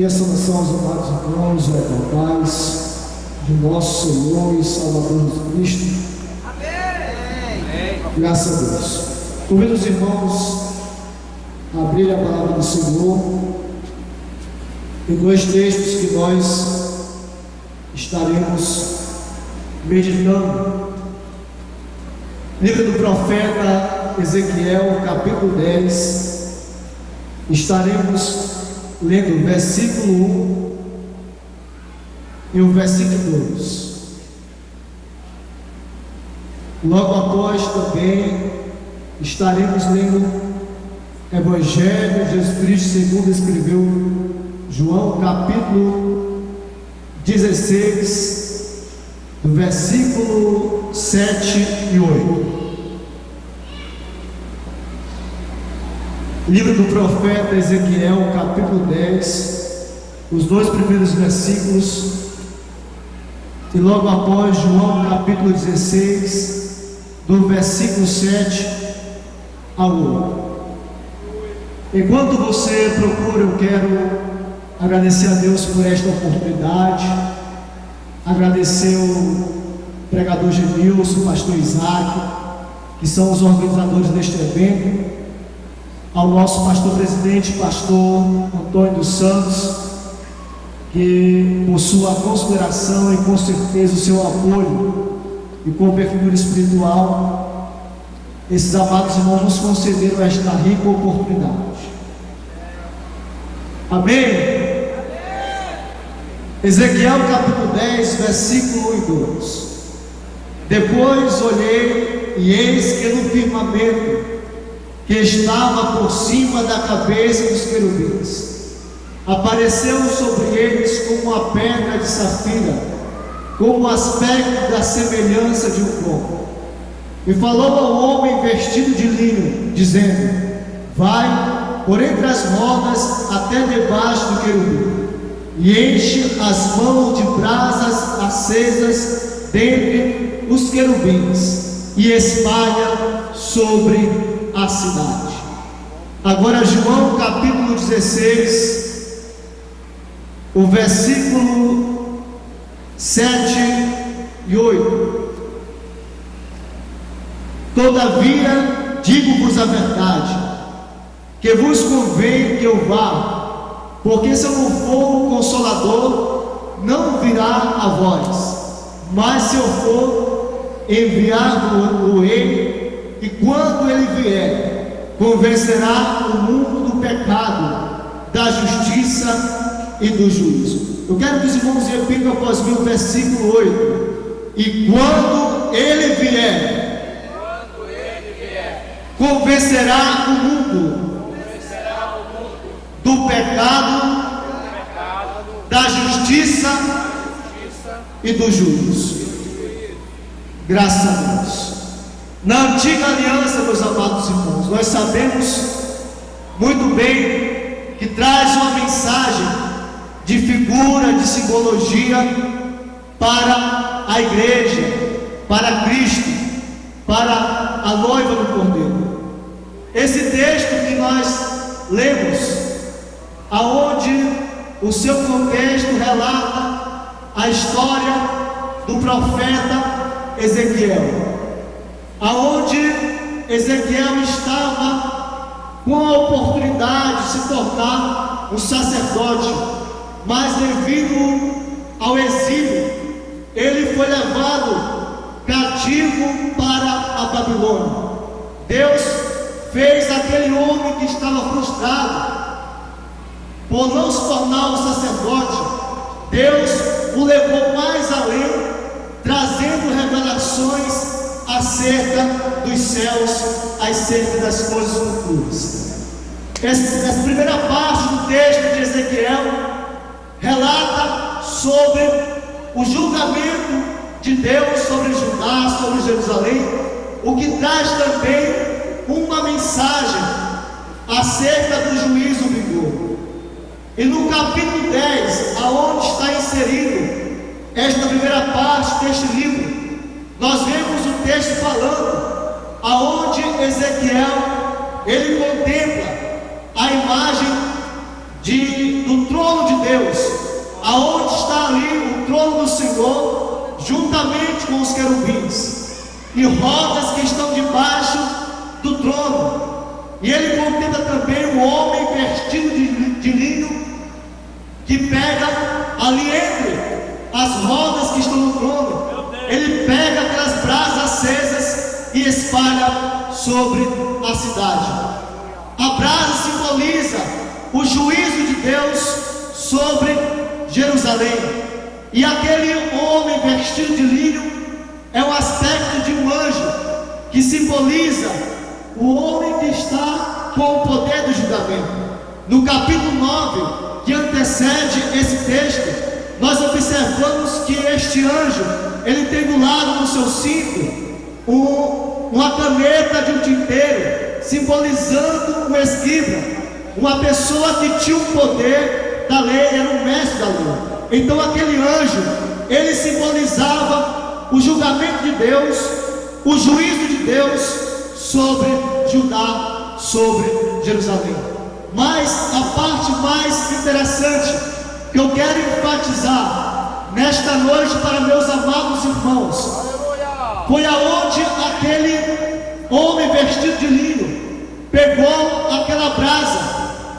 E a saudação aos amados irmãos, ao paz de nosso Senhor e Salvador Jesus Cristo. Amém. Graças a Deus. Convido os irmãos a abrir a palavra do Senhor em dois textos que nós estaremos meditando. Livro do profeta Ezequiel, capítulo 10. Estaremos lendo o versículo 1 e o versículo 2. Logo após também estaremos lendo Evangelho de Jesus Cristo segundo escreveu João, capítulo 16, do versículo 7 e 8. Livro do profeta Ezequiel, capítulo 10, os dois primeiros versículos, e logo após João, capítulo 16, do versículo 7 ao 8. Enquanto você procura, eu quero agradecer a Deus por esta oportunidade, agradecer o pregador Genilson, o pastor Isaac, que são os organizadores deste evento, ao nosso pastor presidente, pastor Antônio dos Santos, que por sua consideração e com certeza o seu apoio e cobertura espiritual, esses amados irmãos nos concederam esta rica oportunidade. Amém? Ezequiel capítulo 10, versículo 1 e 2. Depois olhei e eis que no firmamento que estava por cima da cabeça dos querubins apareceu sobre eles como uma pedra de safira, com o aspecto da semelhança de um tronco, e falou ao homem vestido de linho, dizendo: vai por entre as rodas até debaixo do querubim, e enche as mãos de brasas acesas dentre os querubins, e espalha sobre a cidade. Agora João capítulo 16, o versículo 7 e 8. Todavia digo-vos a verdade, que vos convém que eu vá, porque se eu não for o Consolador, não virá a vós, mas se eu for, enviar-vos-ei, e quando ele vier, convencerá o mundo do pecado, da justiça e do juízo. Eu quero que os irmãos repitam após mim o versículo 8. E quando ele vier, convencerá o mundo do pecado, da justiça e do juízo. Graças a Deus. Na antiga aliança, meus amados irmãos, nós sabemos muito bem que traz uma mensagem de figura, de simbologia para a igreja, para Cristo, para a noiva do Cordeiro. Esse texto que nós lemos, aonde o seu contexto relata a história do profeta Ezequiel, aonde Ezequiel estava com a oportunidade de se tornar um sacerdote, mas devido ao exílio, ele foi levado cativo para a Babilônia. Deus fez aquele homem que estava frustrado por não se tornar um sacerdote, Deus o levou mais além, trazendo revelações acerca dos céus, acerca das coisas futuras. Essa primeira parte do texto de Ezequiel relata sobre o julgamento de Deus sobre Judá, sobre Jerusalém, o que traz também uma mensagem acerca do juízo vindouro. E no capítulo 10, aonde está inserido esta primeira parte deste livro, nós vemos o texto falando aonde Ezequiel ele contempla a imagem do trono trono de Deus, aonde está ali o trono do Senhor, juntamente com os querubins, e rodas que estão debaixo do trono. E ele contempla também um homem vestido de linho, que pega ali entre as rodas que estão no trono, ele pega aquelas brasas acesas e espalha sobre a cidade. A brasa simboliza o juízo de Deus sobre Jerusalém, e aquele homem vestido de linho é o aspecto de um anjo, que simboliza o homem que está com o poder do julgamento. No capítulo 9, que antecede esse texto, nós observamos que este anjo, ele tem do lado do seu cinto uma caneta de um tinteiro, simbolizando o escriba, uma pessoa que tinha o poder da lei, era um mestre da lei. Então aquele anjo, ele simbolizava o julgamento de Deus, o juízo de Deus sobre Judá, sobre Jerusalém. Mas a parte mais interessante que eu quero enfatizar nesta noite para meus amados irmãos, foi aonde aquele homem vestido de linho pegou aquela brasa,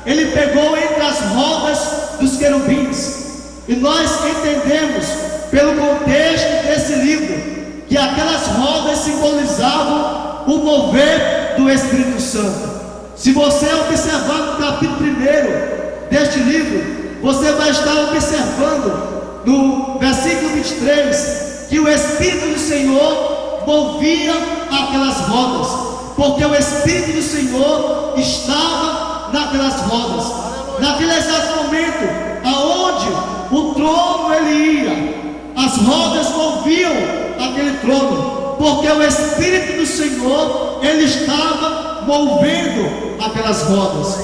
ele pegou entre as rodas dos querubins. E nós entendemos, pelo contexto desse livro, que aquelas rodas simbolizavam o mover do Espírito Santo. Se você observar no capítulo 1 deste livro, você vai estar observando no versículo 23 que o Espírito do Senhor movia aquelas rodas, porque o Espírito do Senhor estava naquelas rodas. Naquele exato momento aonde o trono ele ia, as rodas moviam aquele trono, porque o Espírito do Senhor ele estava movendo aquelas rodas.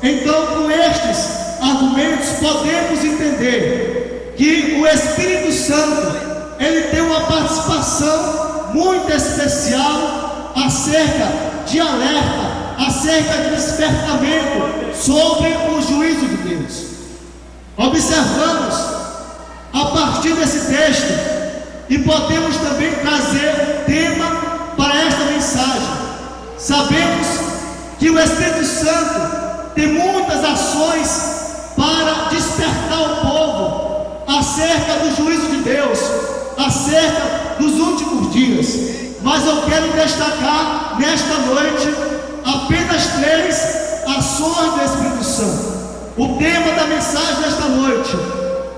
Então, com estes argumentos, podemos entender que o Espírito Santo ele tem uma participação muito especial acerca de alerta, acerca de despertamento sobre o juízo de Deus. Observamos a partir desse texto e podemos também trazer tema para esta mensagem. Sabemos que o Espírito Santo tem muitas ações para despertar o povo acerca do juízo de Deus, acerca dos últimos dias. Mas eu quero destacar nesta noite apenas 3 ações do Espírito Santo. O tema da mensagem desta noite: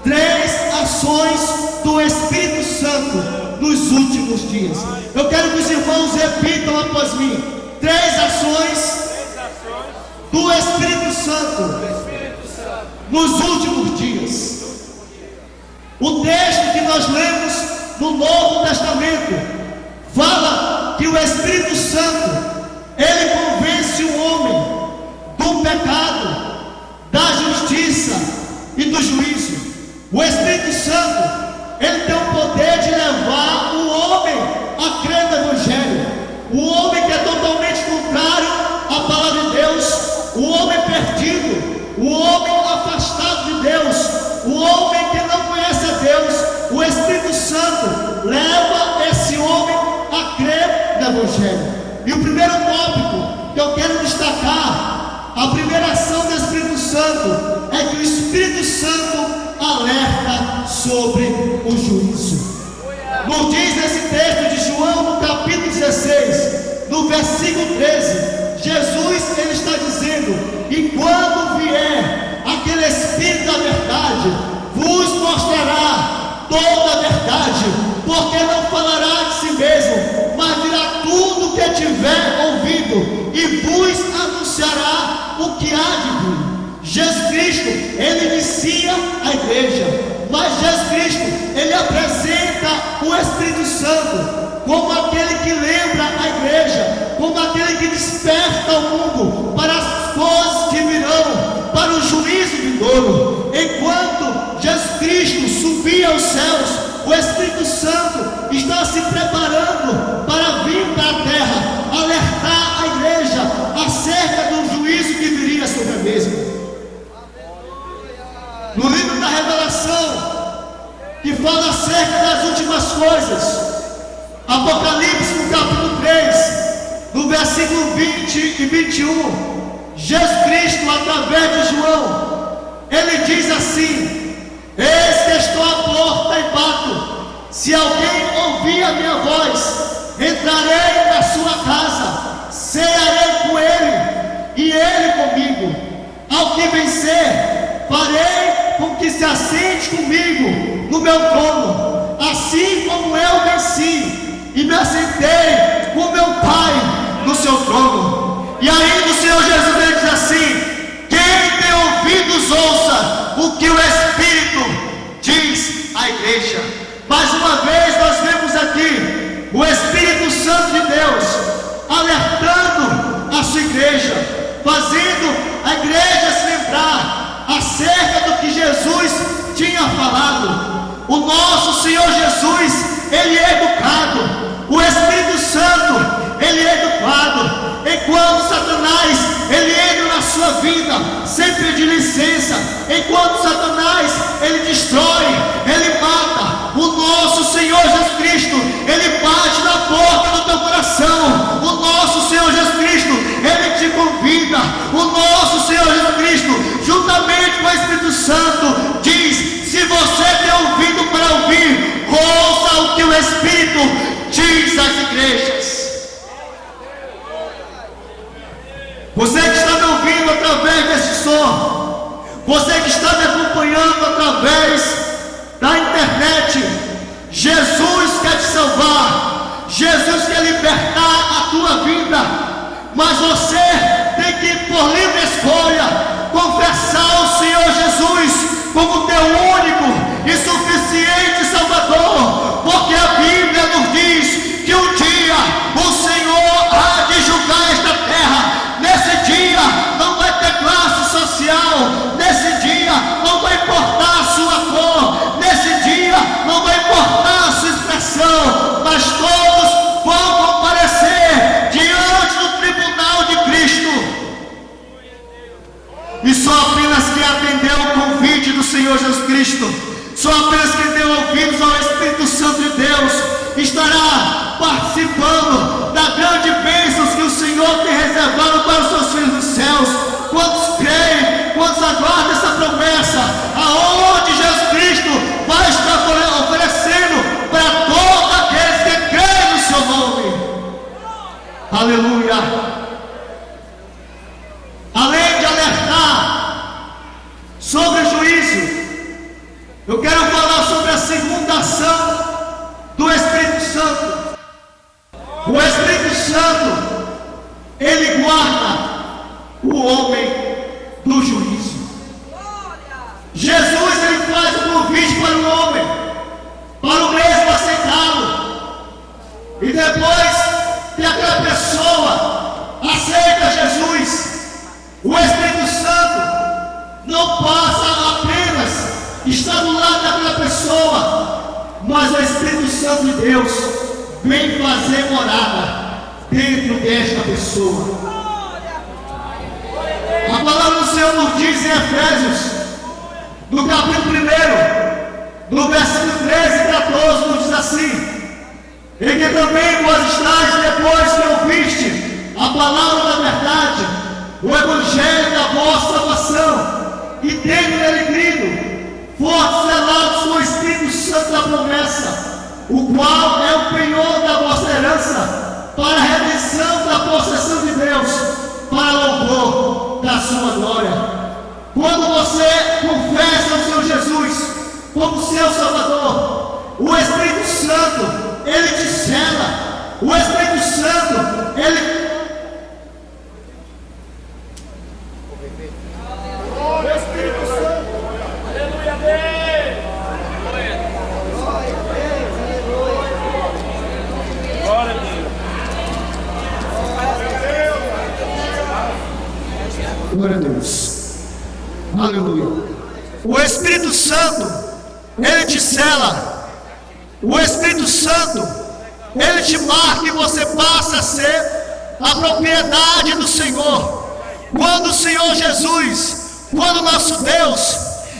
3 ações do Espírito Santo nos últimos dias. Eu quero que os irmãos repitam após mim: 3 ações do Espírito Santo nos últimos dias. O texto que nós lemos no Novo Testamento fala que o Espírito Santo ele convence o homem do pecado, da justiça e do juízo. O Espírito Santo ele tem o poder de levar o homem a crer no Evangelho. O homem que é totalmente contrário à palavra de Deus, o homem perdido, o homem afastado de Deus, o homem que não conhece a Deus, o Espírito Santo leva esse homem a crer no Evangelho. E o primeiro tópico que eu quero destacar, a primeira ação do Espírito Santo, é que o Espírito Santo alerta sobre o juízo. Nos diz nesse texto de João, no capítulo 16, no versículo 13, Jesus ele está dizendo: e quando vier aquele Espírito da verdade, vos mostrará toda a verdade, porque não falará de si mesmo, mas dirá tudo o que tiver ouvido, e vos anunciará o que há de vir. Jesus Cristo, ele inicia a igreja, mas Jesus Cristo, ele apresenta o Espírito Santo como aquele que lembra a igreja, como aquele que desperta o mundo para as coisas que virão, para o juízo vindouro. Enquanto Jesus Cristo subia aos céus, o Espírito Santo está se preparando para vir para a terra, alertar a igreja acerca do juízo que viria sobre a mesma. No fala acerca das últimas coisas. Apocalipse, no capítulo 3, no versículo 20 e 21, Jesus Cristo, através de João, ele diz assim: eis que estou à porta e bato. Se alguém ouvir a minha voz, entrarei na sua casa, cearei com ele e ele comigo. Ao que vencer, farei com que se assente comigo no meu trono, assim como eu venci e me assentei com meu Pai no seu trono. E aí o Senhor Jesus ele diz assim: quem tem ouvidos ouça o que o Espírito diz à igreja. Mais uma vez nós vemos aqui o Espírito Santo de Deus alertando a sua igreja, fazendo a igreja se lembrar acerca do que Jesus tinha falado. O nosso Senhor Jesus, ele é educado. O Espírito Santo, ele é educado. Enquanto Satanás, ele entra na sua vida sem pedir licença, enquanto Satanás, ele destrói, ele mata, o nosso Senhor Jesus Cristo, ele bate na porta do teu coração. O nosso Senhor Jesus Cristo, ele te convida. O nosso Senhor Jesus Cristo, juntamente com o Espírito Santo, diz: se você tem ouvido para ouvir, ouça o que o Espírito diz às igrejas. Você que está me ouvindo através desse som, você que está me acompanhando através da internet, Jesus quer te salvar, Jesus quer libertar a tua vida, mas você tem que, por livre escolha, confessar o Senhor Jesus como teu único e suficiente Salvador, porque a Bíblia nos diz que um dia o Senhor há de julgar esta terra. Nesse dia não vai ter classe social, nesse dia não vai importar a sua cor, nesse dia não vai importar a sua expressão, mas todos vão comparecer diante do tribunal de Cristo. E só apenas quem atendeu o convite do Senhor Jesus Cristo, só apenas quem deu ouvidos ao Espírito Santo de Deus, estará participando da grande bênção que o Senhor tem reservado para os seus filhos dos céus. Quantos creem, quantos aguardam essa promessa, aonde Jesus Cristo vai estar oferecendo para todos aqueles que creem no seu nome. Aleluia. Além de alertar sobre o juízo, eu quero falar sobre a segunda ação do Espírito Santo. O Espírito Santo, ele guarda o homem do juízo. Jesus, ele faz o convite para o homem, para o mesmo aceitá-lo. E depois que aquela pessoa aceita Jesus, o Espírito Santo não passa apenas estar do lado daquela pessoa, mas o Espírito Santo de Deus vem fazer morada dentro desta pessoa. A palavra do Senhor nos diz em Efésios, no capítulo 1, no versículo 13 e 14, nos diz assim: em que também vós estáis, depois que ouviste a palavra da verdade, o evangelho da vossa salvação, e tendo nele crido, fortes selados com o Espírito Santo da promessa, o qual é o penhor da vossa herança, para a redenção da possessão de Deus, para louvor da sua glória. Quando você confessa o Senhor Jesus como seu Salvador, o Espírito Santo, ele te sela. O Espírito Santo, ele... Glória a Deus. Aleluia. O Espírito Santo, ele te sela. O Espírito Santo, ele te marca e você passa a ser a propriedade do Senhor. Quando o Senhor Jesus, quando o nosso Deus,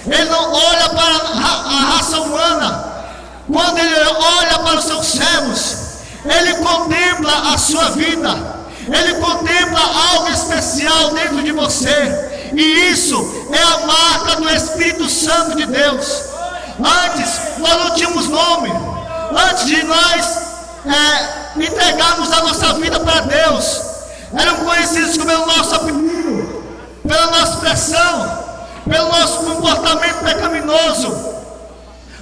ele não olha para a raça humana, quando Ele olha para os seus servos, Ele contempla a sua vida, Ele contempla algo especial dentro de você, e isso é a marca do Espírito Santo de Deus. Antes nós não tínhamos nome, antes de nós entregarmos a nossa vida para Deus, eram conhecidos pelo nosso apelido, pela nossa expressão, pelo nosso comportamento pecaminoso.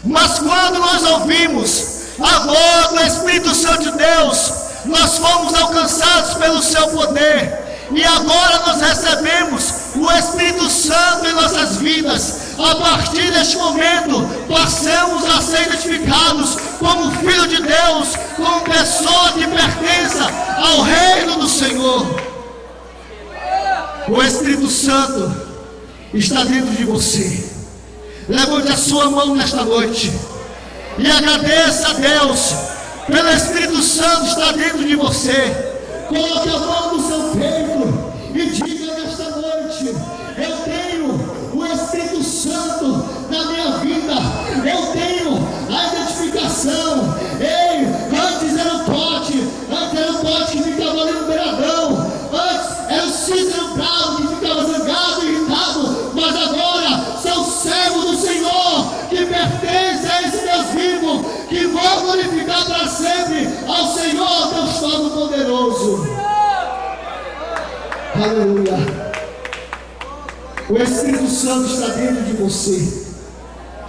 Mas quando nós ouvimos a voz do Espírito Santo de Deus, nós fomos alcançados pelo seu poder, e agora nós recebemos o Espírito Santo em nossas vidas. A partir deste momento, passamos a ser identificados como filho de Deus, como pessoa que pertence ao reino do Senhor. O Espírito Santo está dentro de você. Levante a sua mão nesta noite e agradeça a Deus pelo Espírito Santo estar dentro de você. Coloque a mão no seu peito e diga nesta noite: eu tenho o Espírito Santo na minha vida, eu tenho a identificação. Ei, antes era um pote que ficava ali no beiradão, antes era um Cícero bravo que ficava zangado e irritado, mas agora sou servo do Senhor, que pertence a esse Deus vivo, que vou glorificar para sempre ao Senhor, Deus Todo-Poderoso. Aleluia. O Espírito Santo está dentro de você.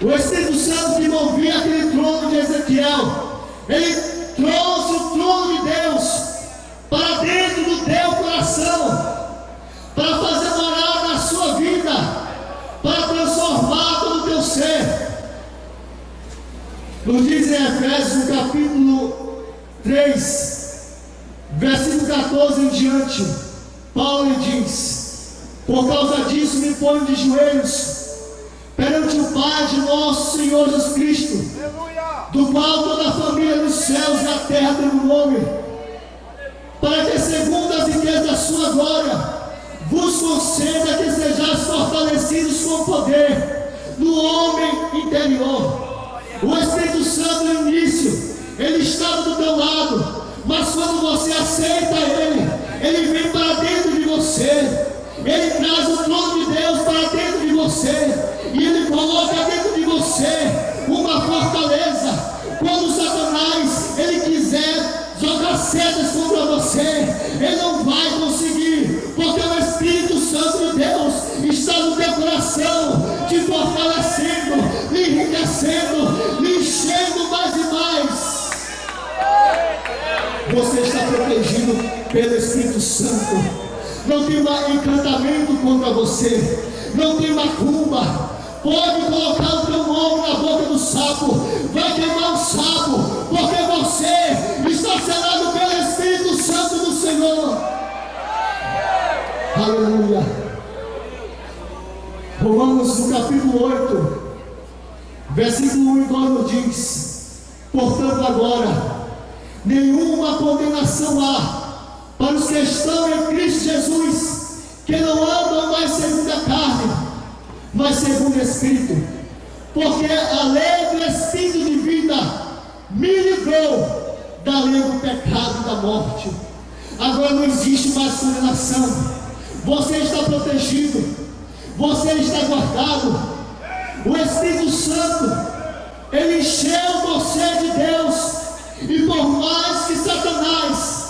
O Espírito Santo que movia aquele trono de Ezequiel, ele trouxe o trono de Deus para dentro do teu coração, para fazer morar na sua vida, para transformar todo o teu ser. Nos diz em Efésios, no capítulo 3, versículo 14 em diante, Paulo diz: por causa disso me ponho de joelhos perante o Pai de nosso Senhor Jesus Cristo, do qual toda a família dos céus e da terra tem um nome, para que segundo as riquezas da sua glória vos conceda que sejais fortalecidos com poder no homem interior. O Espírito Santo no início, ele estava do teu lado, mas quando você aceita ele vem para dentro de você, ele traz o trono de Deus para dentro de você, e ele coloca dentro de você uma fortaleza. Quando Satanás ele quiser jogar setas contra você, ele não vai conseguir, porque o Espírito Santo de Deus está no teu coração, te fortalecendo, lhe enriquecendo, lhe enchendo mais e mais. Você está protegido pelo Espírito Santo. Não tem mais encantamento contra você, não tem macumba. Pode colocar o teu nome na boca do sapo, vai queimar o sapo, porque você está selado pelo Espírito Santo do Senhor. Aleluia. Romanos no capítulo 8, versículo 1 e 2 nos diz: portanto agora nenhuma condenação há para os que estão em Cristo Jesus, que não andam mais segundo a carne, mas segundo o Espírito. Porque a lei do Espírito de vida me livrou da lei do pecado e da morte. Agora não existe mais condenação. Você está protegido, você está guardado. O Espírito Santo, ele encheu você de Deus, e por mais que Satanás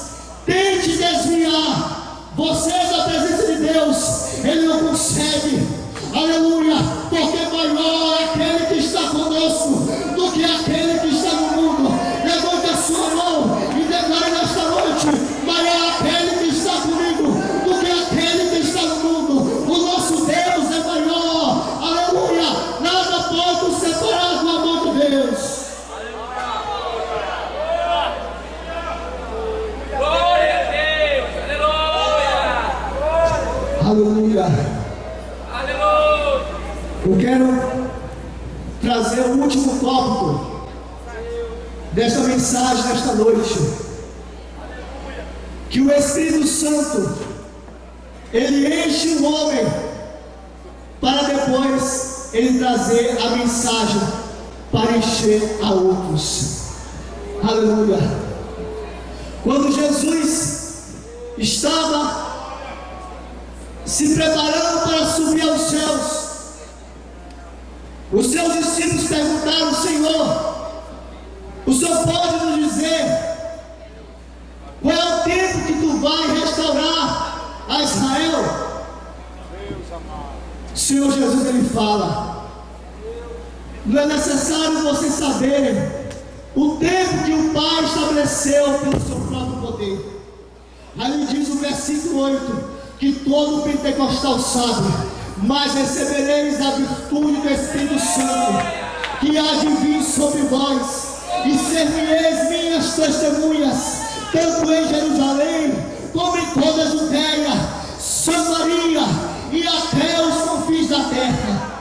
tente desviar você da presença de Deus, ele não consegue. Aleluia, porque maior é aquele que está conosco do que aquele que está no mundo. Levante a sua mão e declare nesta noite: maior é aquele que está comigo do que aquele que está no mundo. O nosso Deus é maior. Aleluia, nada pode nos separar do amor de Deus. Aleluia. Eu quero trazer o último tópico desta mensagem nesta noite. Que o Espírito Santo, ele enche o homem para depois ele trazer a mensagem para encher a outros. Aleluia. Quando Jesus estava se preparando para subir aos céus, os seus discípulos perguntaram: Senhor, o Senhor pode nos dizer qual é o tempo que tu vai restaurar a Israel? O Senhor Jesus, ele fala: não é necessário vocês saberem o tempo que o Pai estabeleceu pelo seu próprio poder. Aí diz o versículo 8, que todo pentecostal sabe: mas recebereis a virtude do Espírito Santo, que há de vir sobre vós, e ser-me-eis minhas testemunhas, tanto em Jerusalém, como em toda a Judeia, Samaria e até os confins da terra.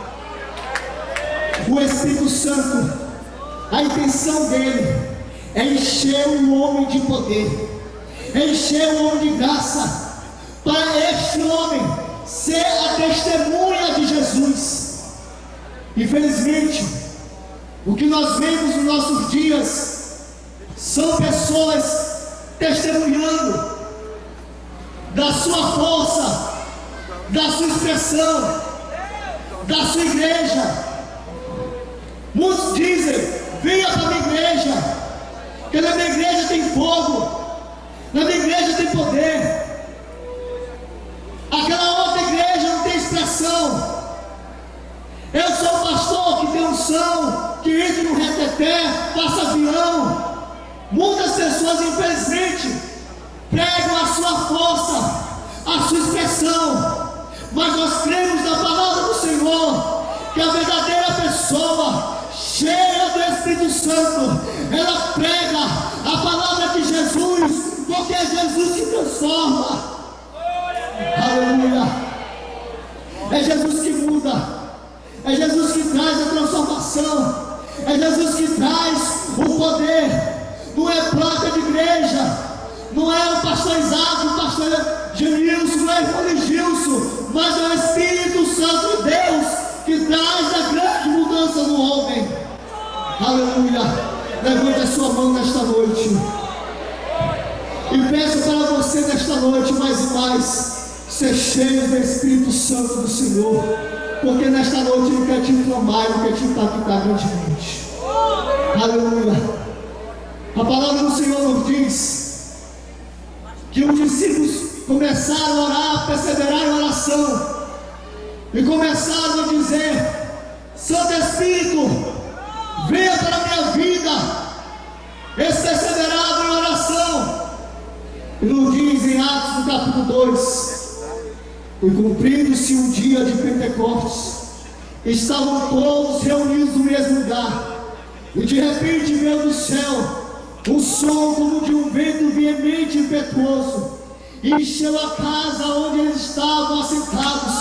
O Espírito Santo, a intenção dele é encher o homem de poder, é encher o homem de graça, para este homem ser a testemunha de Jesus. Infelizmente, o que nós vemos nos nossos dias são pessoas testemunhando da sua força, da sua expressão, da sua igreja. Muitos dizem: venha para a minha igreja, que na minha igreja tem fogo, na minha igreja tem poder. Aquela outra igreja não tem expressão. Eu sou o pastor que tem unção, que entra no reteté, passa avião. Muitas pessoas, infelizmente, pregam a sua força, a sua expressão, mas nós cremos na palavra do Senhor, que a verdadeira pessoa, cheia do Espírito Santo, ela prega a palavra de Jesus, porque é Jesus que transforma. Aleluia. É Jesus que muda, é Jesus que traz a transformação, é Jesus que traz o poder. Não é placa de igreja, não é o pastor Isaac, o pastor Genilson, não é o Gilson, mas é o Espírito Santo de Deus que traz a grande mudança no homem. Aleluia. Levante a sua mão nesta noite e peço para você nesta noite mais e mais ser cheio do Espírito Santo do Senhor, porque nesta noite Ele quer te inflamar, Ele quer te impactar grandemente. Aleluia. A palavra do Senhor nos diz que os discípulos começaram a orar, perseveraram em oração, e começaram a dizer: Santo Espírito, venha para a minha vida. Eles perseveraram em oração, e nos diz em Atos no capítulo 2: e cumprindo-se o dia de Pentecostes, estavam todos reunidos no mesmo lugar, e de repente veio do céu um som como de um vento veemente e impetuoso, e encheu a casa onde eles estavam assentados,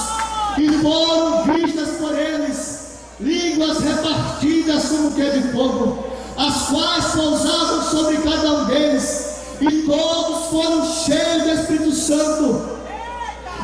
e foram vistas por eles línguas repartidas como que de fogo, as quais pousavam sobre cada um deles, e todos foram cheios do Espírito Santo,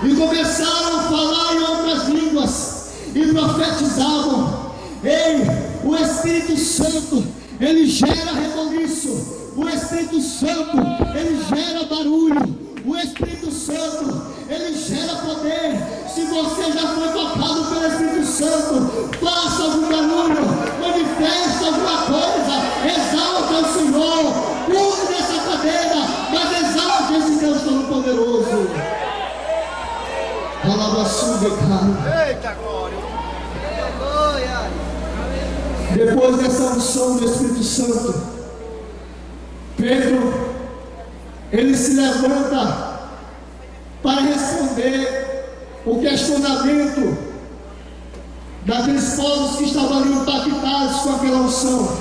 e começaram a falar em outras línguas, e profetizavam. Ei, o Espírito Santo, ele gera reboliço, o Espírito Santo, ele gera barulho, o Espírito Santo, ele gera poder. Se você já foi tocado pelo Espírito Santo, faça algum barulho, manifesta alguma coisa, exalta o Senhor, pule dessa cadeira, mas exalte esse Deus Todo-Poderoso. Eita glória! Depois dessa unção do Espírito Santo, Pedro, ele se levanta para responder o questionamento daqueles povos que estavam ali impactados com aquela unção.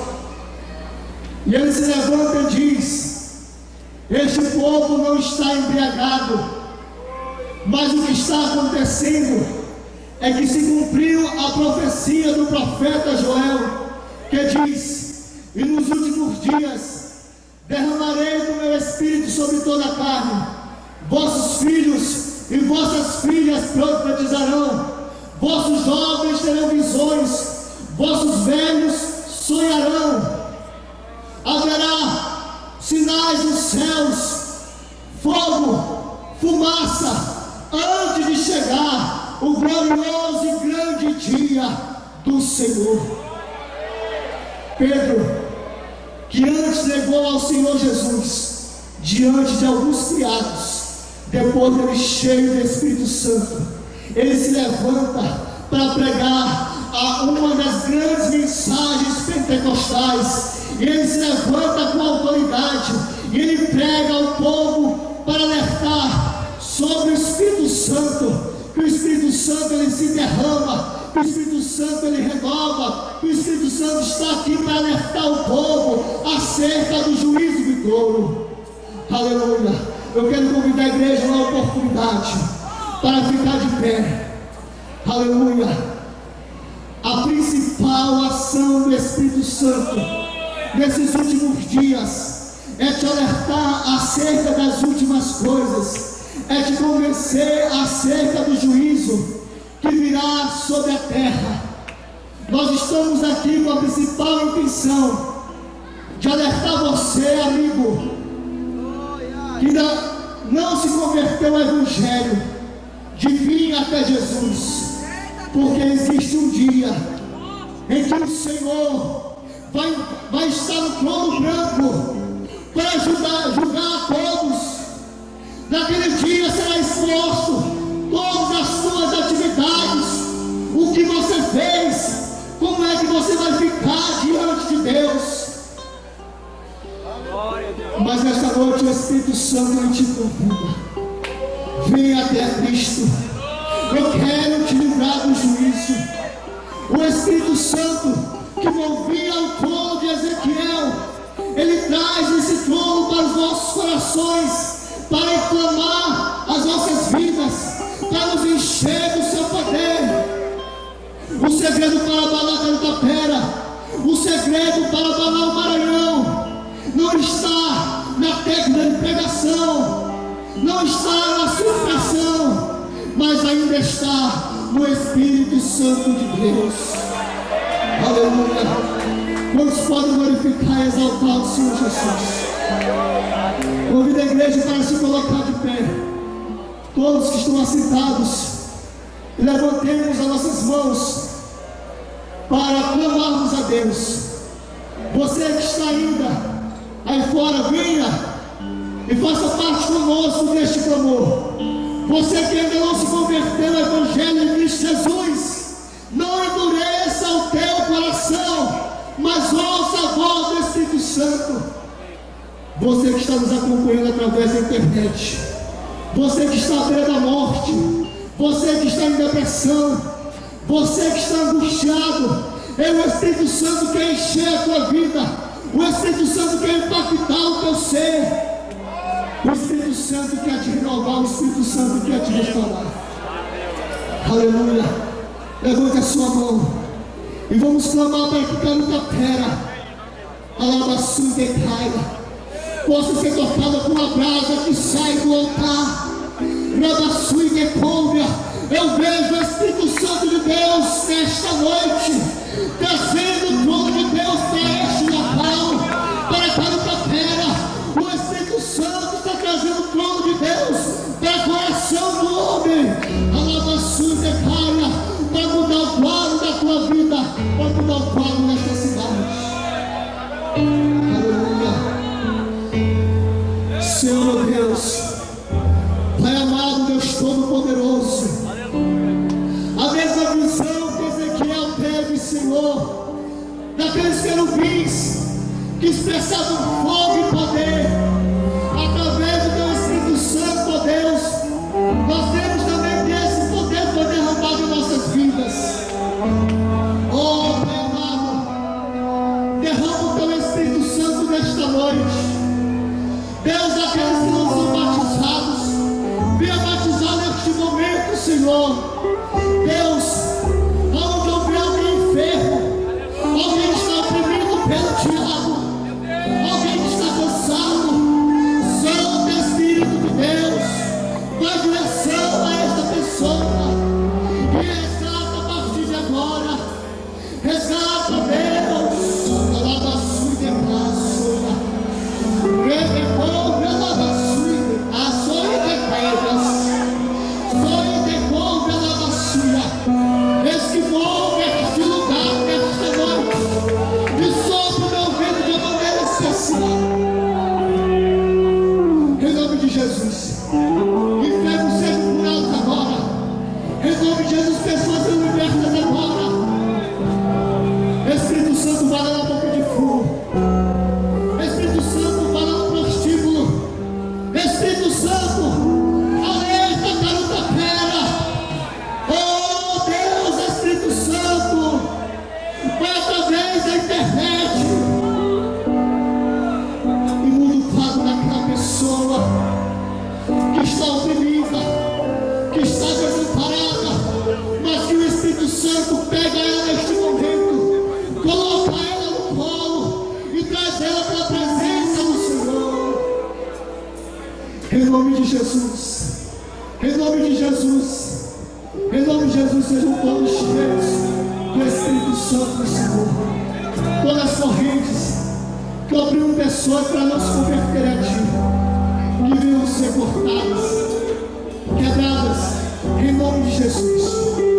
E ele se levanta e diz: este povo não está embriagado, mas o que está acontecendo é que se cumpriu a profecia do profeta Joel, que diz: e nos últimos dias derramarei do meu Espírito sobre toda a carne, vossos filhos e vossas filhas profetizarão, vossos jovens terão visões, vossos velhos sonharão. Haverá sinais nos céus, fogo, fumaça, antes de chegar o glorioso e grande dia do Senhor. Pedro, que antes negou ao Senhor Jesus diante de alguns criados, depois ele cheio do Espírito Santo, ele se levanta para pregar uma das grandes mensagens pentecostais, e ele se levanta com autoridade, e ele prega ao povo para alertar sobre o Espírito Santo, que o Espírito Santo ele se derrama, que o Espírito Santo ele renova, que o Espírito Santo está aqui para alertar o povo acerca do juízo vindouro. Aleluia. Eu quero convidar a igreja na oportunidade para ficar de pé. Aleluia. A principal ação do Espírito Santo nesses últimos dias é te alertar acerca das últimas coisas, é te convencer acerca do juízo que virá sobre a terra. Nós estamos aqui com a principal intenção de alertar você, amigo, que ainda não se converteu ao Evangelho, de vir até Jesus, porque existe um dia em que o Senhor vai estar no trono branco para julgar a todos. Naquele dia será exposto todas as suas atividades, o que você fez, como é que você vai ficar diante de Deus. Mas nesta noite o Espírito Santo ele te convida: venha até Cristo, eu quero te livrar do juízo. O Espírito Santo que movia o trono de Ezequiel, ele traz esse trono para os nossos corações, para inflamar as nossas vidas, para nos encher do seu poder. O segredo para abalar a Itapera, o segredo para abalar o Maranhão, não está na técnica de pregação, não está na supressão, mas ainda está no Espírito Santo de Deus. Aleluia. Quantos podem glorificar e exaltar o Senhor Jesus? Convido a igreja para se colocar de pé. Todos que estão assentados, levantemos as nossas mãos para clamarmos a Deus. Você que está ainda aí fora, venha e faça parte conosco deste clamor. Você que ainda não se converteu ao Evangelho de Cristo Jesus, não endureça o teu coração, mas ouça a voz do Espírito Santo. Você que está nos acompanhando através da internet, você que está à beira da morte, você que está em depressão, você que está angustiado, é o Espírito Santo que quer encher a tua vida, o Espírito Santo quer impactar o teu ser, o Espírito Santo quer te renovar, o Espírito Santo quer te restaurar. Aleluia. Levante a sua mão e vamos clamar para que cada Itapera, alabaçuda e caia, possa ser tocada com a brasa que sai do altar. Rabaçuda e cobra. Eu vejo o Espírito Santo de Deus nesta noite trazendo o trono de Deus para este local, para cada Itapera. O Espírito Santo está trazendo o trono de Deus para o coração do homem. Alabaçuda e caia, para mudar o quadro da tua vida, para mudar o quadro nesta cidade. Aleluia. Senhor meu Deus, Pai amado, Deus Todo-Poderoso, a mesma visão que Ezequiel teve, Senhor, daqueles querubins que expressavam fogo e poder, através do teu Espírito Santo, ó Deus, nós temos também que esse poder foi derramado em nossas vidas. Oh, Pai amado, derrama o teu Espírito Santo nesta noite. Deus, aqueles que não são batizados, venha batizar neste momento, Senhor. Deus, onde houver alguém enfermo, alguém está oprimido pelo diabo, alguém que está cansado, solta o Espírito de Deus, dá direção a esta pessoa, e resgata a partir de agora, resgata, Deus, Em nome de Jesus, pessoas são libertas agora. Espírito Santo, vai lá na boca de fogo. Espírito Santo, vai lá no prostíbulo. Espírito Santo, alerta, garota fera. Oh Deus, Espírito Santo, vai através da internet e muda o quadro daquela pessoa que está oprimida, que está desamparada, mas que o Espírito Santo pega ela neste momento, coloca ela no colo e traz ela para a presença do Senhor. Em nome de Jesus, em nome de Jesus, em nome de Jesus, sejam todos cheios do Espírito Santo do Senhor. Todas as correntes que oprimem pessoas para não se converter a Ti, que venham ser cortadas, quebradas, em nome de Jesus.